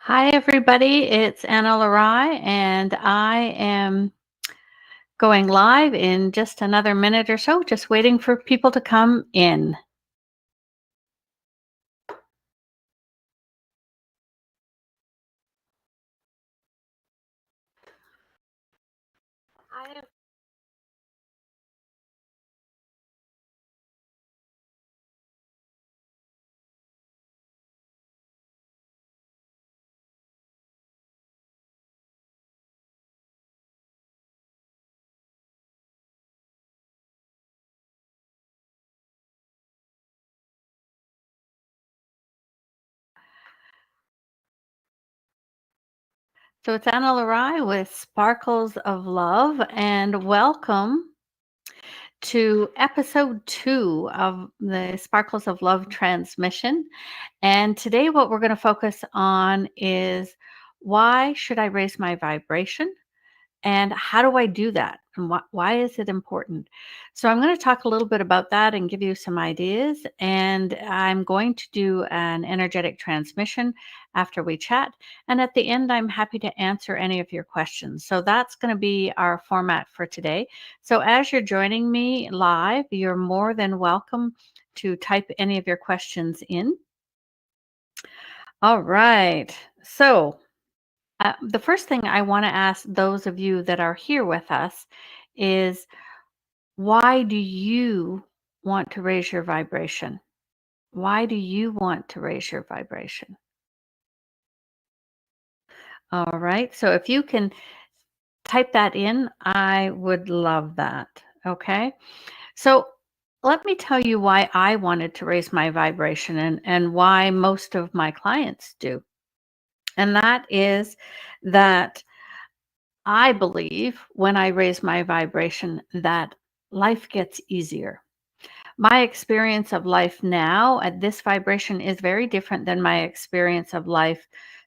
Hi, everybody. It's Ana-La-Rai, and I am going live in just another minute or so, just waiting for people to come in. I am- So it's Ana-La-Rai with Sparkles of Love, and welcome to episode 2 of the Sparkles of Love transmission. And today, what we're going to focus on is why should I raise my vibration? And how do I do that? And why is it important? So, I'm going to talk a little bit about that and give you some ideas. And I'm going to do an energetic transmission after we chat. And at the end, I'm happy to answer any of your questions. So, that's going to be our format for today. So, as you're joining me live, you're more than welcome to type any of your questions in. All right. So, the first thing I want to ask those of you that are here with us is why do you want to raise your vibration? Why do you want to raise your vibration? All right. So if you can type that in, I would love that. Okay. So let me tell you why I wanted to raise my vibration and why most of my clients do. And that is that I believe when I raise my vibration that life gets easier. My experience of life now at this vibration is very different than my experience of life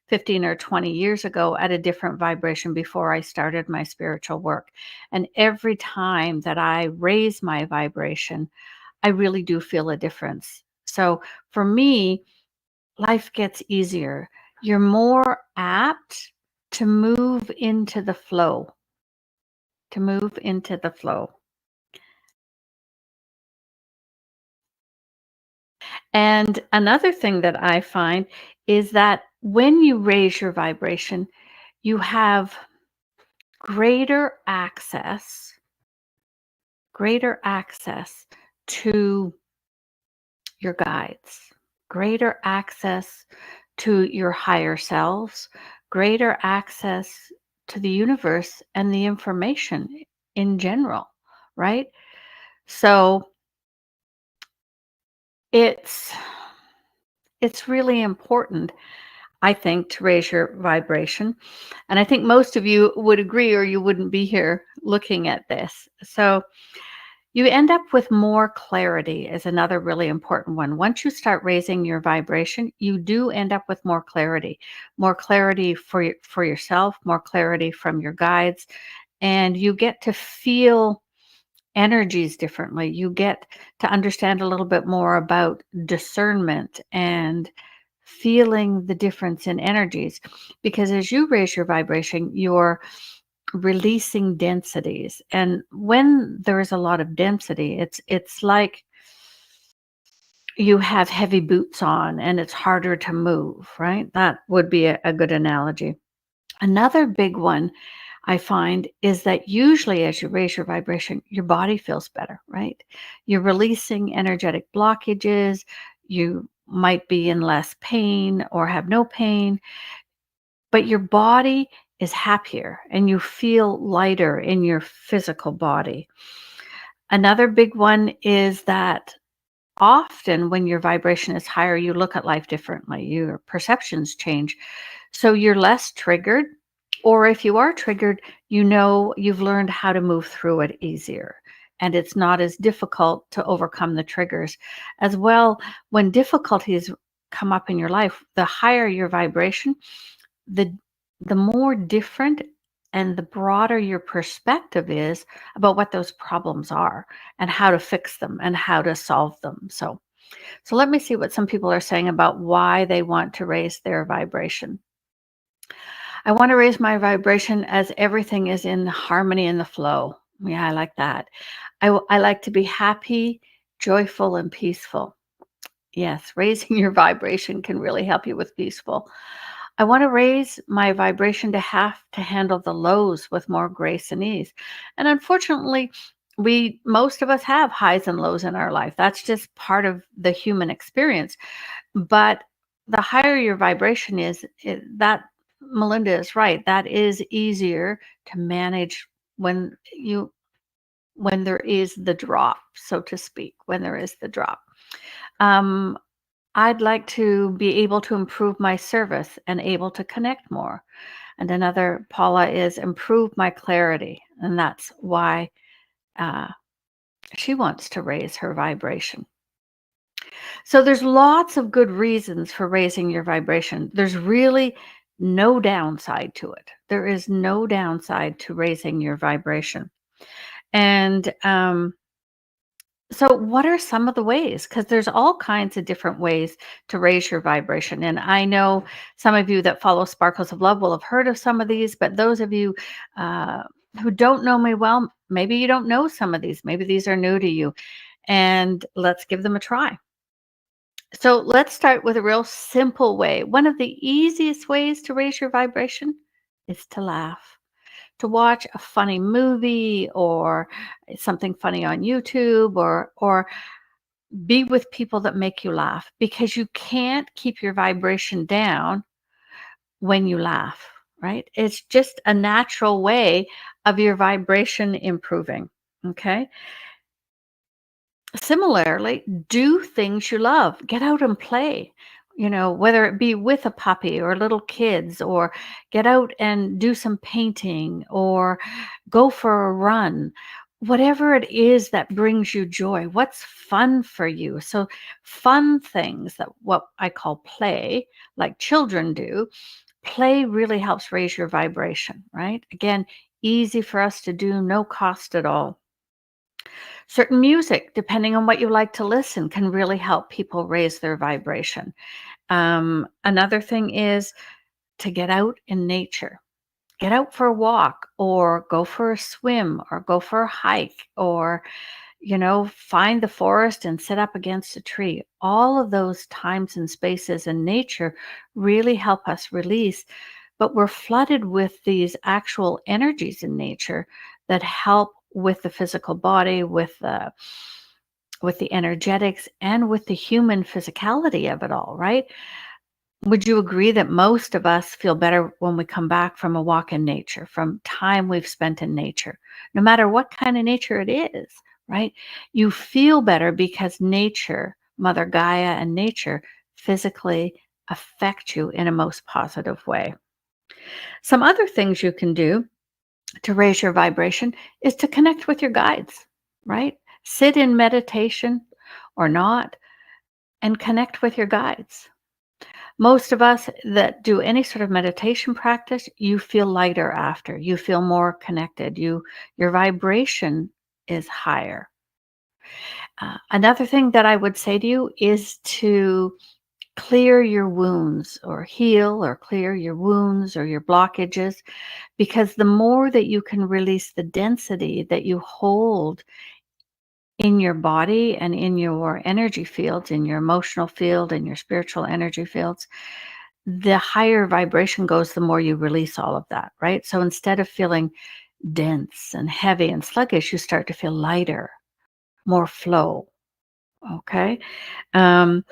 15 or 20 years ago at a different vibration before I started my spiritual work. And every time that I raise my vibration, I really do feel a difference. So for me, life gets easier. You're more apt to move into the flow, to move into the flow. And another thing that I find is that when you raise your vibration, you have greater access to your guides, greater access to your higher selves, greater access to the universe and the information in general, right? So it's it's really important, I think, to raise your vibration. And I think most of you would agree, or you wouldn't be here looking at this. So you end up with more clarity, is another really important one. Once you start raising your vibration, you do end up with more clarity for yourself, more clarity from your guides, and you get to feel energies differently. You get to understand a little bit more about discernment and feeling the difference in energies, because as you raise your vibration, you're releasing densities, and when there is a lot of density, it's like you have heavy boots on and it's harder to move, right? That would be a good analogy. Another big one I find is that usually as you raise your vibration, your body feels better, right? You're releasing energetic blockages. You might be in less pain or have no pain, but your body is happier and you feel lighter in your physical body. Another big one is that often when your vibration is higher, you look at life differently. Your perceptions change. So you're less triggered. Or if you are triggered, you know you've learned how to move through it easier. And it's not as difficult to overcome the triggers. As well, when difficulties come up in your life, the higher your vibration, the the more different and the broader your perspective is about what those problems are and how to fix them and how to solve them. So let me see what some people are saying about why they want to raise their vibration. I want to raise my vibration as everything is in harmony in the flow. Yeah, I like that. I like to be happy, joyful, and peaceful. Yes, raising your vibration can really help you with peaceful. I want to raise my vibration to have to handle the lows with more grace and ease. And unfortunately, most of us have highs and lows in our life. That's just part of the human experience. But the higher your vibration is, that Melinda is right. That is easier to manage when there is the drop, so to speak, when there is the drop. Um, I'd like to be able to improve my service and able to connect more. And another, Paula, is improve my clarity. And that's why uh, she wants to raise her vibration. So there's lots of good reasons for raising your vibration. There's really no downside to it. There is no downside to raising your vibration. And so, what are some of the ways? Because there's all kinds of different ways to raise your vibration. And I know some of you that follow Sparkles of Love will have heard of some of these, but those of you uh, who don't know me well, maybe you don't know some of these. Maybe these are new to you. And let's give them a try. So, let's start with a real simple way. One of the easiest ways to raise your vibration is to laugh, to watch a funny movie or something funny on YouTube, or be with people that make you laugh, because you can't keep your vibration down when you laugh, right? It's just a natural way of your vibration improving. Okay. Similarly, do things you love. Get out and play, whether it be with a puppy or little kids, or get out and do some painting or go for a run. Whatever it is that brings you joy, what's fun for you. So, fun things, that what I call play, like children do, play really helps raise your vibration, right? Again, easy for us to do, no cost at all. Certain music, depending on what you like to listen, can really help people raise their vibration. Another thing is to get out in nature. Get out for a walk, or go for a swim, or go for a hike, or find the forest and sit up against a tree. All of those times and spaces in nature really help us release, but we're flooded with these actual energies in nature that help with the physical body, with the energetics, and with the human physicality of it all, right? Would you agree that most of us feel better when we come back from a walk in nature, from time we've spent in nature, no matter what kind of nature it is, right? You feel better because nature, Mother Gaia and nature, physically affect you in a most positive way. Some other things you can do to raise your vibration is to connect with your guides, right? Sit in meditation or not and connect with your guides. Most of us that do any sort of meditation practice, you feel lighter after. You feel more connected. Your vibration is higher. Another thing that I would say to you is to clear your wounds, or heal or clear your wounds or your blockages, because the more that you can release the density that you hold in your body and in your energy fields, in your emotional field and your spiritual energy fields, the higher vibration goes, the more you release all of that, right? So instead of feeling dense and heavy and sluggish, you start to feel lighter, more flow. Okay. Um,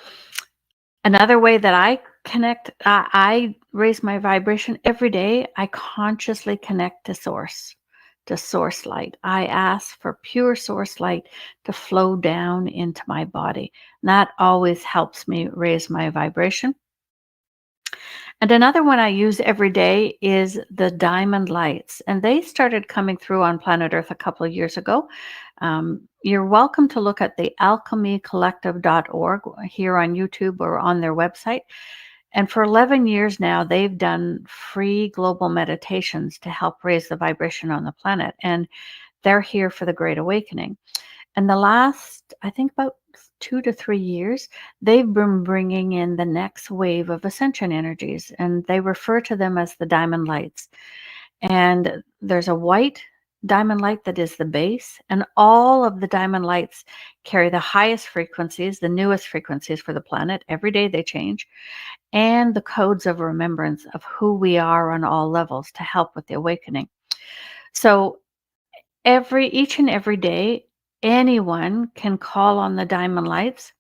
Another way that I connect, I raise my vibration every day. I consciously connect to source light. I ask for pure source light to flow down into my body. And that always helps me raise my vibration. And another one I use every day is the diamond lights. And they started coming through on planet Earth a couple of years ago. You're welcome to look at the alchemycollective.org here on YouTube or on their website. And for 11 years now, they've done free global meditations to help raise the vibration on the planet. And they're here for the Great Awakening. And the last, I think about 2 to 3 years, they've been bringing in the next wave of ascension energies, and they refer to them as the diamond lights. And there's a white diamond light that is the base, and all of the diamond lights carry the highest frequencies, the newest frequencies for the planet. Every day they change, and the codes of remembrance of who we are on all levels to help with the awakening. So each and every day, anyone can call on the diamond lights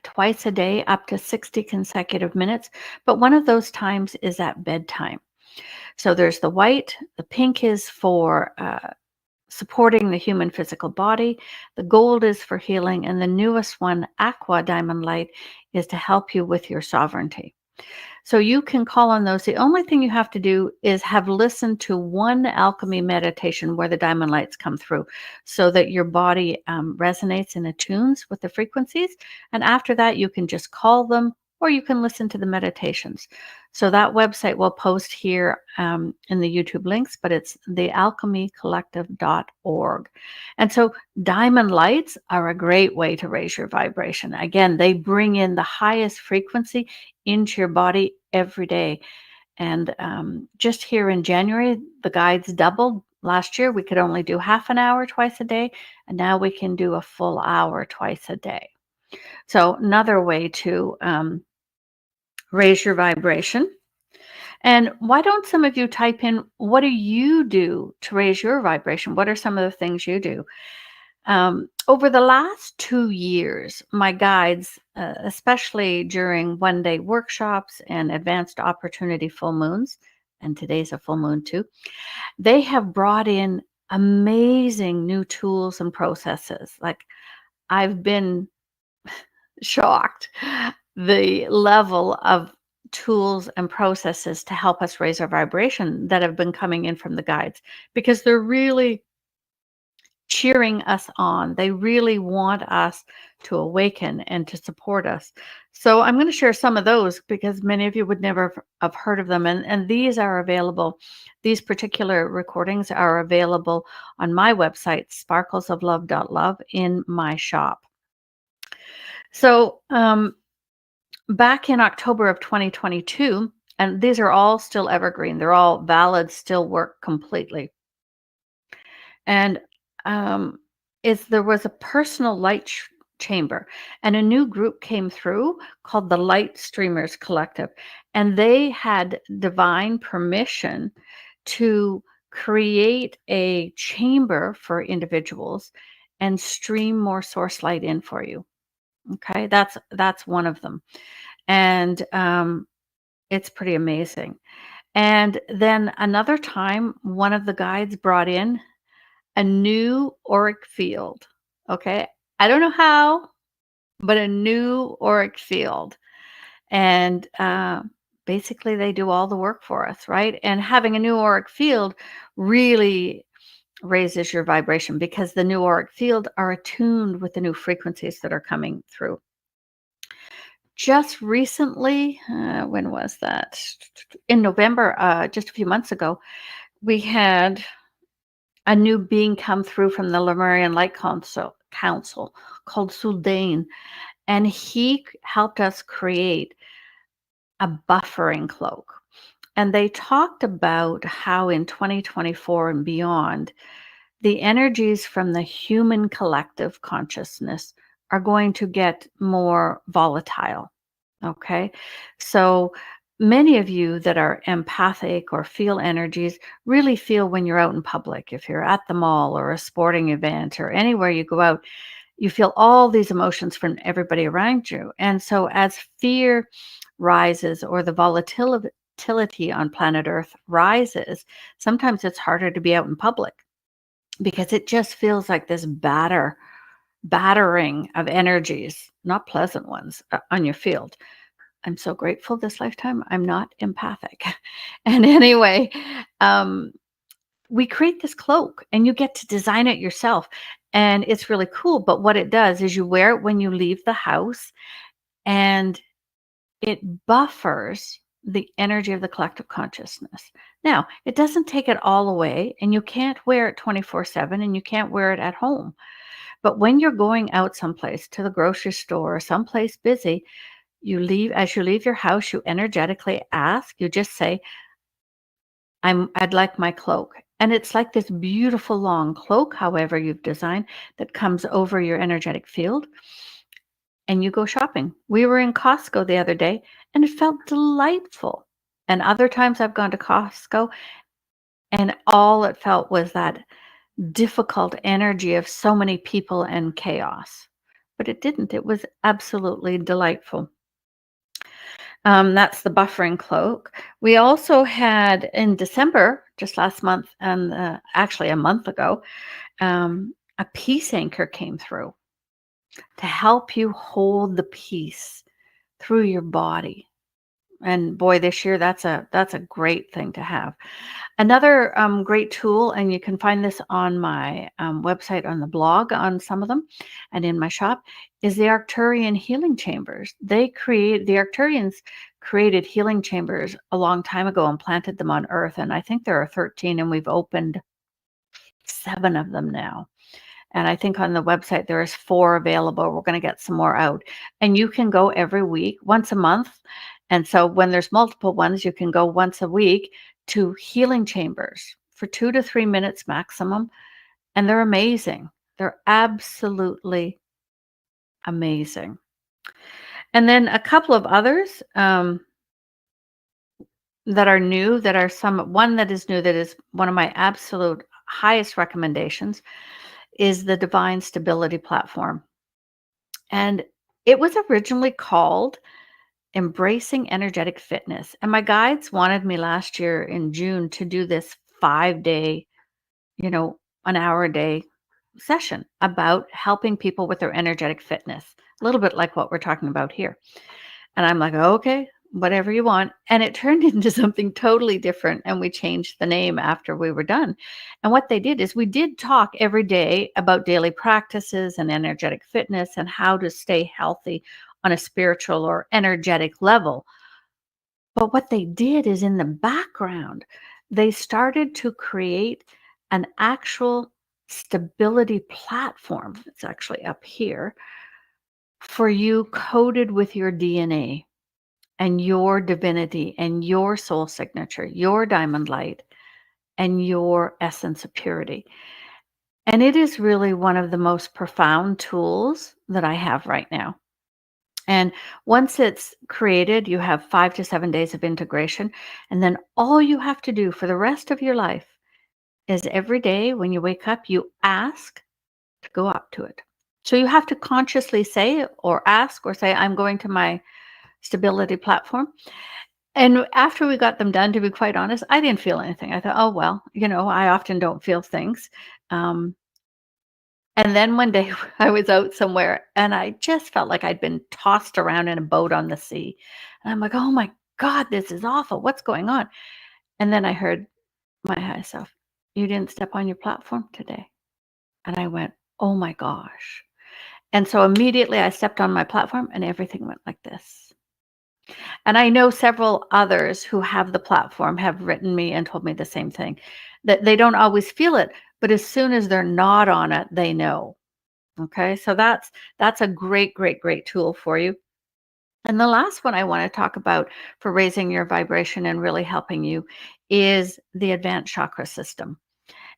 twice a day, up to 60 consecutive minutes. But one of those times is at bedtime. So there's the white, the pink is for supporting the human physical body, the gold is for healing, and the newest one, aqua diamond light, is to help you with your sovereignty. So you can call on those. The only thing you have to do is have listened to one alchemy meditation where the diamond lights come through so that your body resonates and attunes with the frequencies. And after that, you can just call them or you can listen to the meditations. So that website will post here in the YouTube links, but it's thealchemycollective.org. And so diamond lights are a great way to raise your vibration. Again, they bring in the highest frequency into your body every day. And just here in January, the guides doubled. Last year, we could only do half an hour twice a day, and now we can do a full hour twice a day. So another way to raise your vibration. And why don't some of you type in, what do you do to raise your vibration? What are some of the things you do? Over the last 2 years, my guides, especially during one-day workshops and advanced opportunity full moons, and today's a full moon too, they have brought in amazing new tools and processes. Like, I've been shocked the level of tools and processes to help us raise our vibration that have been coming in from the guides, because they're really cheering us on. They really want us to awaken and to support us. So I'm going to share some of those because many of you would never have heard of them. And these are available. These particular recordings are available on my website, sparklesoflove.love, in my shop. So back in October of 2022, and these are all still evergreen, they're all valid, still work completely. And there was a personal light chamber, and a new group came through called the Light Streamers Collective, and they had divine permission to create a chamber for individuals and stream more source light in for you. Okay, that's one of them, and it's pretty amazing. And then another time, one of the guides brought in a new auric field. Okay, I don't know how, but a new auric field, and basically they do all the work for us, right? And having a new auric field really raises your vibration because the new auric field are attuned with the new frequencies that are coming through. Just recently, when was that? In November, just a few months ago, we had a new being come through from the Lemurian Light Council called Suldane, and he helped us create a buffering cloak. And they talked about how in 2024 and beyond, the energies from the human collective consciousness are going to get more volatile. Okay, so many of you that are empathic or feel energies really feel when you're out in public. If you're at the mall or a sporting event or anywhere you go out, you feel all these emotions from everybody around you. And so as fear rises or the volatility on planet Earth rises, sometimes it's harder to be out in public because it just feels like this battering of energies, not pleasant ones, on your field. I'm so grateful this lifetime I'm not empathic. And anyway, we create this cloak and you get to design it yourself. And it's really cool. But what it does is you wear it when you leave the house, and it buffers the energy of the collective consciousness. Now, it doesn't take it all away, and you can't wear it 24/7, and you can't wear it at home. But when you're going out someplace to the grocery store or someplace busy, as you leave your house, you energetically ask, you just say, I'd like my cloak. And it's like this beautiful long cloak, however you've designed, that comes over your energetic field, and you go shopping. We were in Costco the other day and it felt delightful. And other times I've gone to Costco and all it felt was that difficult energy of so many people and chaos. But it didn't. It was absolutely delightful. That's the buffering cloak. We also had in December, just last month, and actually a month ago, a peace anchor came through to help you hold the peace through your body. And boy, this year that's a great thing to have. Another great tool, and you can find this on my website, on the blog, on some of them, and in my shop, is the Arcturian healing chambers. The Arcturians created healing chambers a long time ago and planted them on Earth, and I think there are 13, and we've opened 7 of them now. And I think on the website there is 4 available. We're going to get some more out. And you can go every week, once a month. And so when there's multiple ones, you can go once a week to healing chambers for 2 to 3 minutes maximum. And they're amazing. They're absolutely amazing. And then a couple of others that are new, one that is new, that is one of my absolute highest recommendations, is the Divine Stability Platform. And it was originally called Embracing Energetic Fitness. And my guides wanted me last year in June to do this 5-day, an hour a day session about helping people with their energetic fitness, a little bit like what we're talking about here. And I'm like, okay, whatever you want. And it turned into something totally different. And we changed the name after we were done. And what they did is we did talk every day about daily practices and energetic fitness and how to stay healthy on a spiritual or energetic level. But what they did is in the background, they started to create an actual stability platform. It's actually up here for you, coded with your DNA and your divinity and your soul signature, your diamond light, and your essence of purity. And it is really one of the most profound tools that I have right now. And once it's created, you have 5 to 7 days of integration. And then all you have to do for the rest of your life is every day when you wake up, you ask to go up to it. So you have to consciously say or ask or say, I'm going to my stability platform. And after we got them done, to be quite honest, I didn't feel anything. I thought, oh, well, I often don't feel things. And then one day I was out somewhere and I just felt like I'd been tossed around in a boat on the sea. And I'm like, oh my God, this is awful. What's going on? And then I heard my higher self, you didn't step on your platform today. And I went, oh my gosh. And so immediately I stepped on my platform and everything went like this. And I know several others who have the platform have written me and told me the same thing, that they don't always feel it, but as soon as they're not on it, they know. Okay, so that's a great, great, great tool for you. And the last one I want to talk about for raising your vibration and really helping you is the advanced chakra system.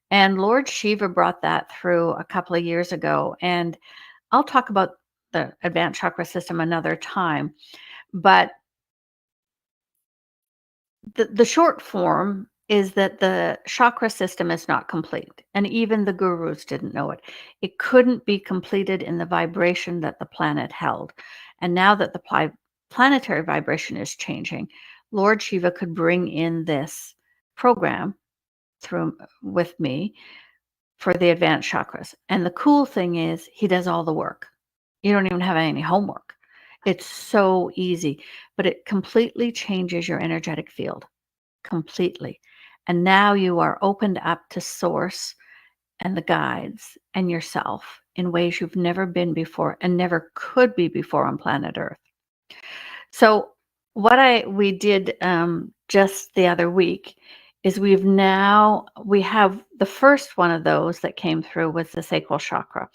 And Lord Shiva brought that through a couple of years ago. And I'll talk about the advanced chakra system another time. But the short form is that the chakra system is not complete. And even the gurus didn't know it. It couldn't be completed in the vibration that the planet held. And now that the planetary vibration is changing, Lord Shiva could bring in this program with me for the advanced chakras. And the cool thing is he does all the work. You don't even have any homework. It's so easy, but it completely changes your energetic field. Completely. And now you are opened up to source and the guides and yourself in ways you've never been before and never could be before on planet Earth. So what we did just the other week is we have the first one of those that came through was the sacral chakra.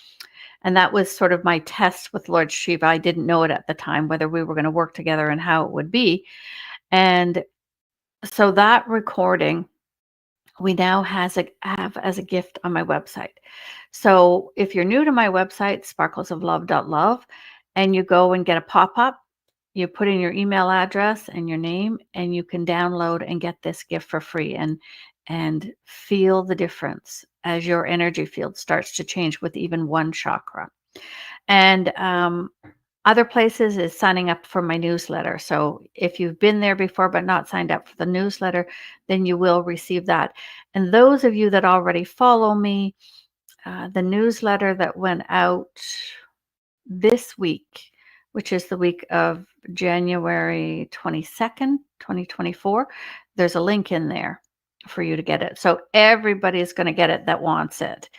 And that was sort of my test with Lord Shiva. I didn't know it at the time, whether we were going to work together and how it would be. And so that recording we now have as a gift on my website. So if you're new to my website, sparklesoflove.love, and you go and get a pop-up, you put in your email address and your name, and you can download and get this gift for free and feel the difference as your energy field starts to change with even one chakra. And other places is signing up for my newsletter. So if you've been there before but not signed up for the newsletter, then you will receive that. And those of you that already follow me, the newsletter that went out this week, which is the week of January 22nd, 2024, there's a link in there for you to get it. So everybody's going to get it that wants it.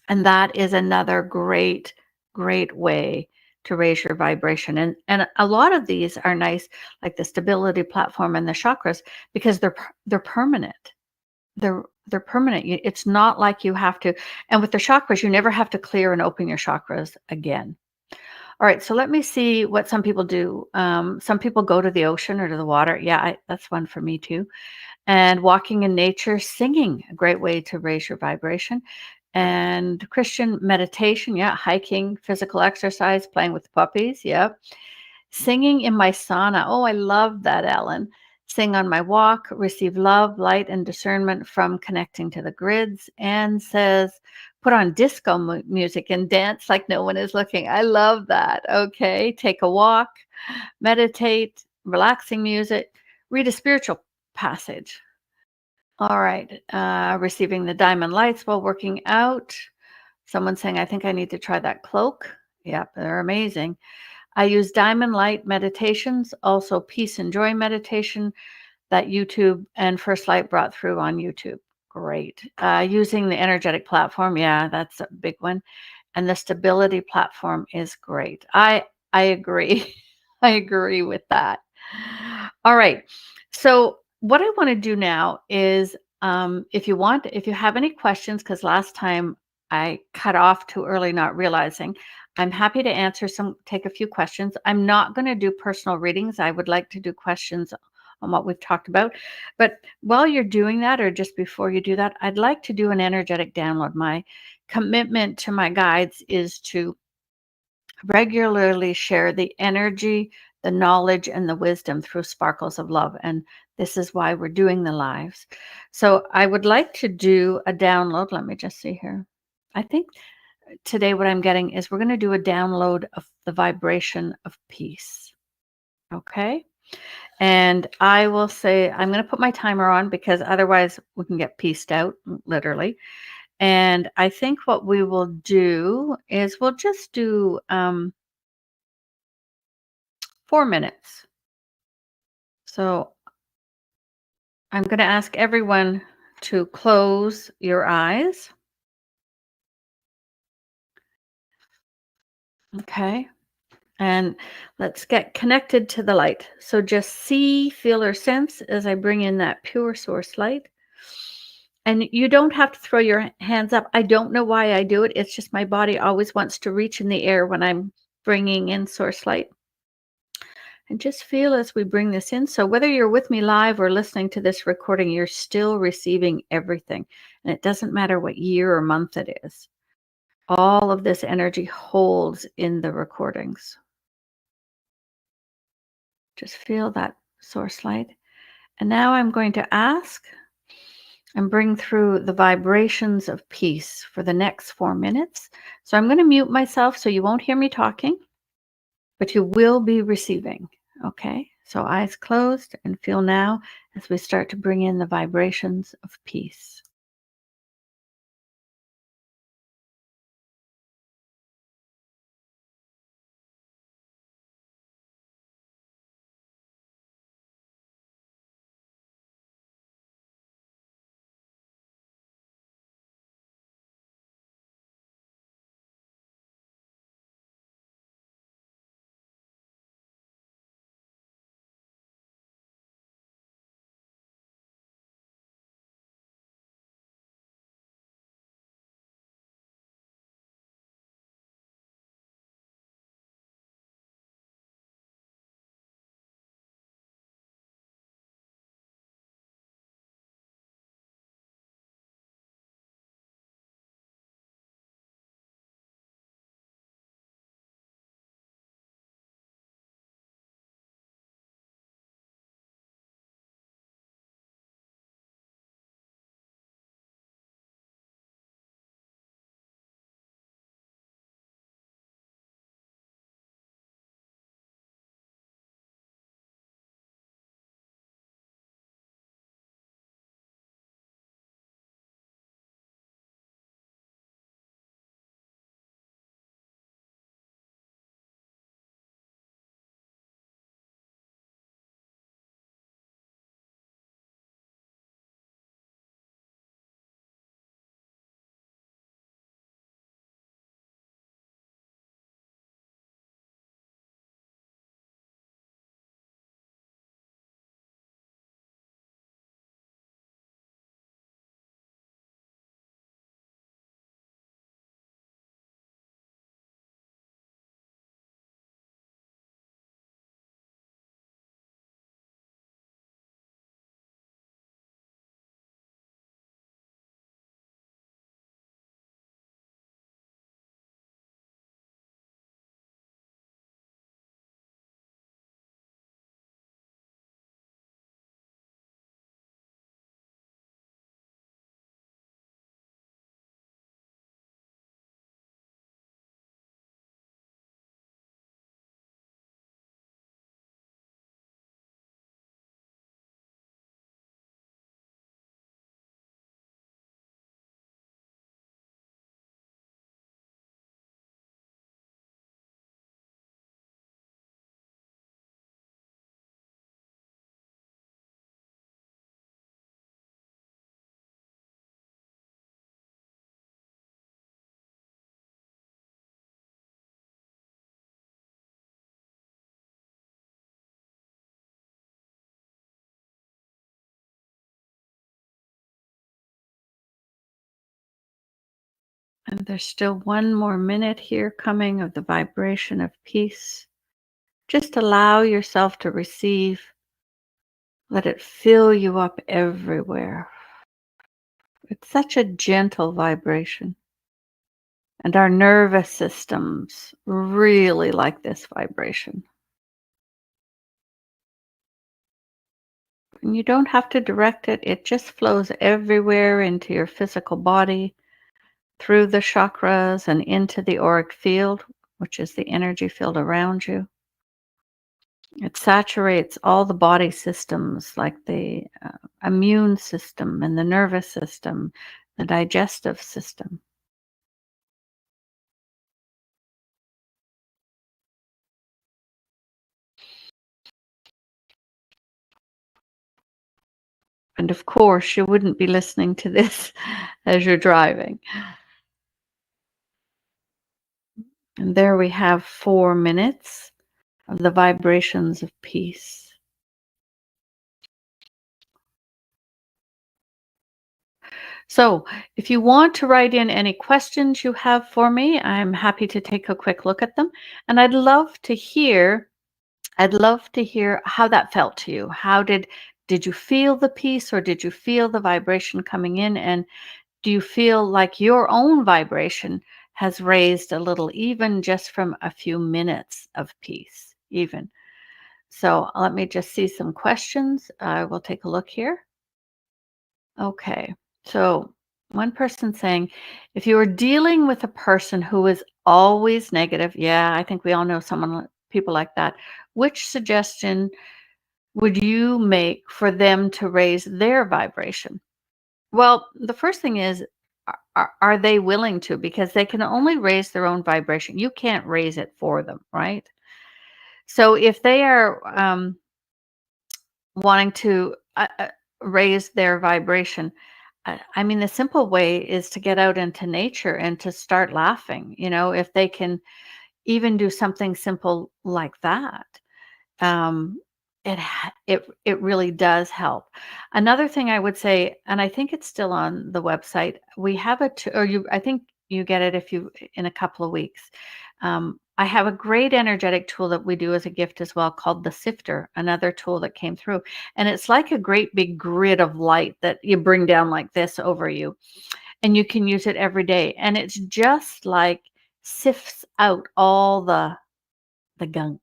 And that is another great, great way to raise your vibration. And a lot of these are nice, like the stability platform and the chakras, because they're permanent. They're permanent. It's not like you have to. And with the chakras, you never have to clear and open your chakras again. All right, so let me see what some people do. Some people go to the ocean or to the water. Yeah, that's one for me too. And walking in nature, singing, a great way to raise your vibration. And Christian meditation, yeah, hiking, physical exercise, playing with puppies, yeah. Singing in my sauna. Oh, I love that, Ellen. Sing on my walk, receive love, light, and discernment from connecting to the grids. And says, put on disco music and dance like no one is looking. I love that. Okay, take a walk, meditate, relaxing music, read a spiritual passage. All right. Receiving the diamond lights while working out. Someone saying, I think I need to try that cloak. Yep, they're amazing. I use diamond light meditations, also peace and joy meditation that YouTube and First Light brought through on YouTube. Great. Using the energetic platform. Yeah, that's a big one. And the stability platform is great. I agree. I agree with that. All right. So what I want to do now is if you have any questions, because last time I cut off too early, not realizing, I'm happy to answer take a few questions. I'm not going to do personal readings. I would like to do questions on what we've talked about. But while you're doing that, or just before you do that, I'd like to do an energetic download. My commitment to my guides is to regularly share the energy, the knowledge, and the wisdom through sparkles of love. And this is why we're doing the lives. So I would like to do a download. Let me just see here. I think today what I'm getting is we're going to do a download of the vibration of peace. Okay. And I will say, I'm going to put my timer on because otherwise we can get pieced out, literally. And I think what we will do is we'll just do 4 minutes. So I'm going to ask everyone to close your eyes. Okay. And let's get connected to the light. So just see, feel, or sense as I bring in that pure source light. And you don't have to throw your hands up. I don't know why I do it. It's just my body always wants to reach in the air when I'm bringing in source light. And just feel as we bring this in. So whether you're with me live or listening to this recording, you're still receiving everything. And it doesn't matter what year or month it is. All of this energy holds in the recordings. Just feel that source light. And now I'm going to ask and bring through the vibrations of peace for the next 4 minutes. So I'm going to mute myself so you won't hear me talking, but you will be receiving. Okay, so eyes closed, and feel now as we start to bring in the vibrations of peace. And there's still one more minute here coming of the vibration of peace. Just allow yourself to receive. Let it fill you up everywhere. It's such a gentle vibration. And our nervous systems really like this vibration. And you don't have to direct it, it just flows everywhere into your physical body, through the chakras and into the auric field, which is the energy field around you. It saturates all the body systems like the immune system and the nervous system, the digestive system. And of course, you wouldn't be listening to this as you're driving. And there we have 4 minutes of the vibrations of peace. So, if you want to write in any questions you have for me, I'm happy to take a quick look at them. And I'd love to hear how that felt to you. Did you feel the peace or did you feel the vibration coming in? And do you feel like your own vibration has raised a little, even just from a few minutes of peace, even? So let me just see some questions. I will take a look here. Okay. So one person saying, if you were dealing with a person who is always negative, yeah, I think we all know people like that. Which suggestion would you make for them to raise their vibration? Well, the first thing is, are they willing to? Because they can only raise their own vibration. You can't raise it for them, right? So if they are wanting to raise their vibration, I mean, the simple way is to get out into nature and to start laughing. If they can even do something simple like that, um, it really does help. Another thing I would say, and I think it's still on the website, we have I think you get it if you in a couple of weeks. I have a great energetic tool that we do as a gift as well called the sifter, another tool that came through. And it's like a great big grid of light that you bring down like this over you. And you can use it every day. And it's just like sifts out all the gunk,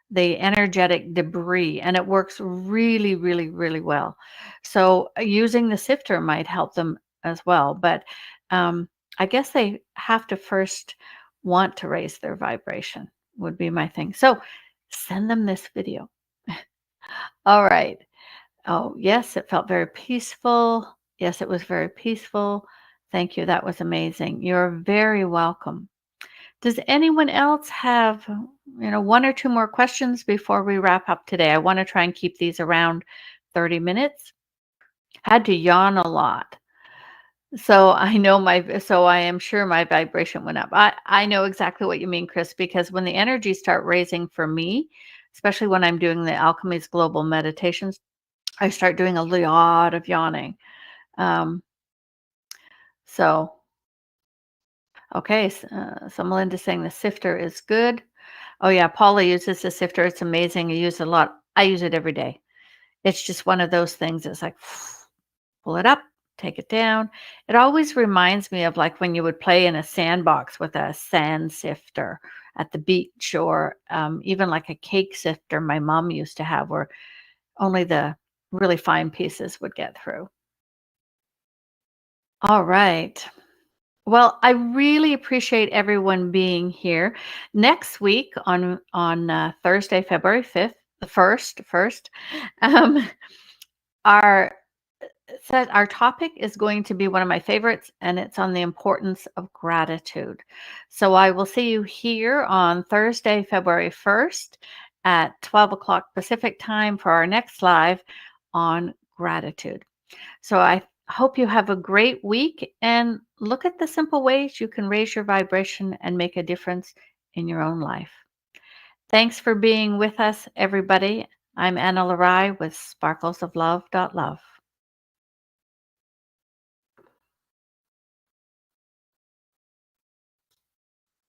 the energetic debris, and it works really, really, really well. So using the sifter might help them as well. But I guess they have to first want to raise their vibration, would be my thing. So send them this video. All right. Oh, yes, it felt very peaceful. Yes, it was very peaceful. Thank you. That was amazing. You're very welcome. Does anyone else have, one or two more questions before we wrap up today? I want to try and keep these around 30 minutes. Had to yawn a lot. So I am sure my vibration went up. I know exactly what you mean, Chris, because when the energies start raising for me, especially when I'm doing the Alchemy's global meditations, I start doing a lot of yawning. Um, so, okay. So Melinda's saying the sifter is good. Oh yeah, Paula uses the sifter. It's amazing. I use it a lot. I use it every day. It's just one of those things. It's like pull it up, take it down. It always reminds me of like when you would play in a sandbox with a sand sifter at the beach, or even like a cake sifter my mom used to have, where only the really fine pieces would get through. All right. Well, I really appreciate everyone being here. Next week on Thursday, February 5th, the first, um, our our topic is going to be one of my favorites, and it's on the importance of gratitude. So I will see you here on Thursday, February 1st at 12 o'clock Pacific time for our next live on gratitude. So I hope you have a great week and look at the simple ways you can raise your vibration and make a difference in your own life. Thanks for being with us, everybody. I'm Ana-La-Rai with sparklesoflove.love.